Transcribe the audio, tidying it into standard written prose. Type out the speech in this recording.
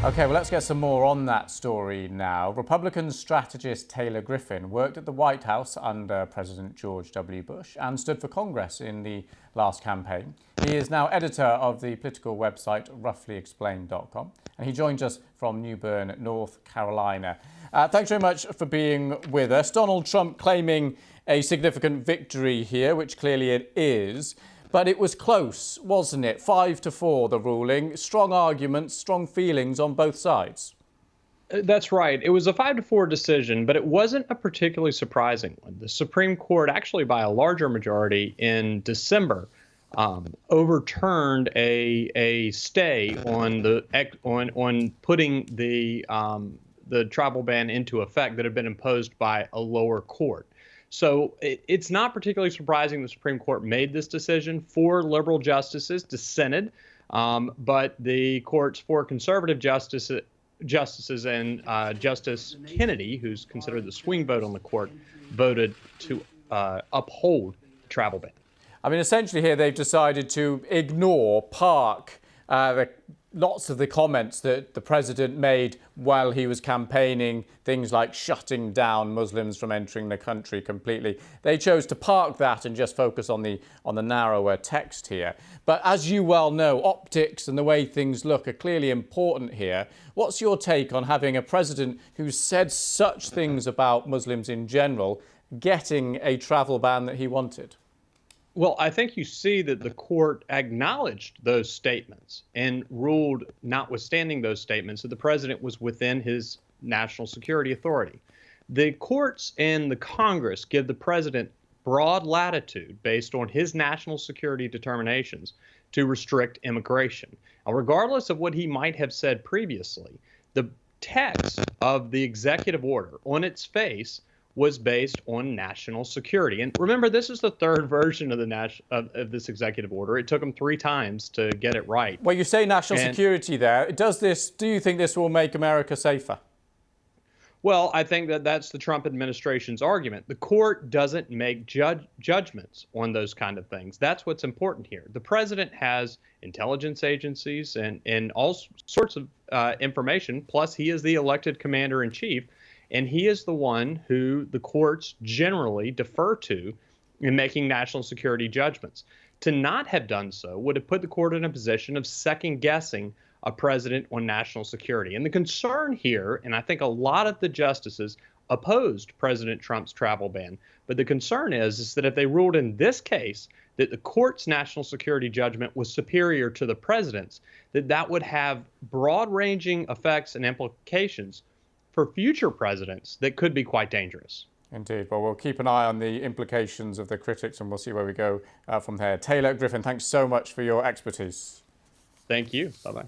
Okay, well, let's get some more on that story now. Republican strategist Taylor Griffin worked at the White House under President George W. Bush and stood for Congress in the last campaign. He is now editor of the political website roughlyexplained.com, and he joins us from New Bern, North Carolina. Thanks very much for being with us. Donald Trump claiming a significant victory here, which clearly it is. But it was close, wasn't it? 5-4, the ruling. Strong arguments, strong feelings on both sides. That's right. It was a 5-4 decision, but it wasn't a particularly surprising one. The Supreme Court, actually by a larger majority in December, overturned a stay on putting the travel ban into effect that had been imposed by a lower court. So it's not particularly surprising the Supreme Court made this decision. 4 liberal justices dissented, but the court's 4 conservative justices and Justice Kennedy, who's considered the swing vote on the court, voted to uphold the travel ban. I mean, essentially here they've decided to park lots of the comments that the president made while he was campaigning, things like shutting down Muslims from entering the country completely. They chose to park that and just focus on the narrower text here. But as you well know, optics and the way things look are clearly important here. What's your take on having a president who's said such things about Muslims in general getting a travel ban that he wanted? Well, I think you see that the court acknowledged those statements and ruled, notwithstanding those statements, that the president was within his national security authority. The courts and the Congress give the president broad latitude based on his national security determinations to restrict immigration. Now, regardless of what he might have said previously, the text of the executive order on its face was based on national security. And remember, this is the 3rd version of this executive order. It took them 3 times to get it right. Well, you say national security there. Do you think this will make America safer? Well, I think that that's the Trump administration's argument. The court doesn't make judgments on those kind of things. That's what's important here. The president has intelligence agencies and all sorts of information, plus he is the elected commander-in-chief. And he is the one who the courts generally defer to in making national security judgments. To not have done so would have put the court in a position of second-guessing a president on national security. And the concern here, and I think a lot of the justices opposed President Trump's travel ban, but the concern is that if they ruled in this case that the court's national security judgment was superior to the president's, that would have broad-ranging effects and implications for future presidents that could be quite dangerous. Indeed. Well, we'll keep an eye on the implications of the critics and we'll see where we go from there. Taylor Griffin, thanks so much for your expertise. Thank you. Bye-bye.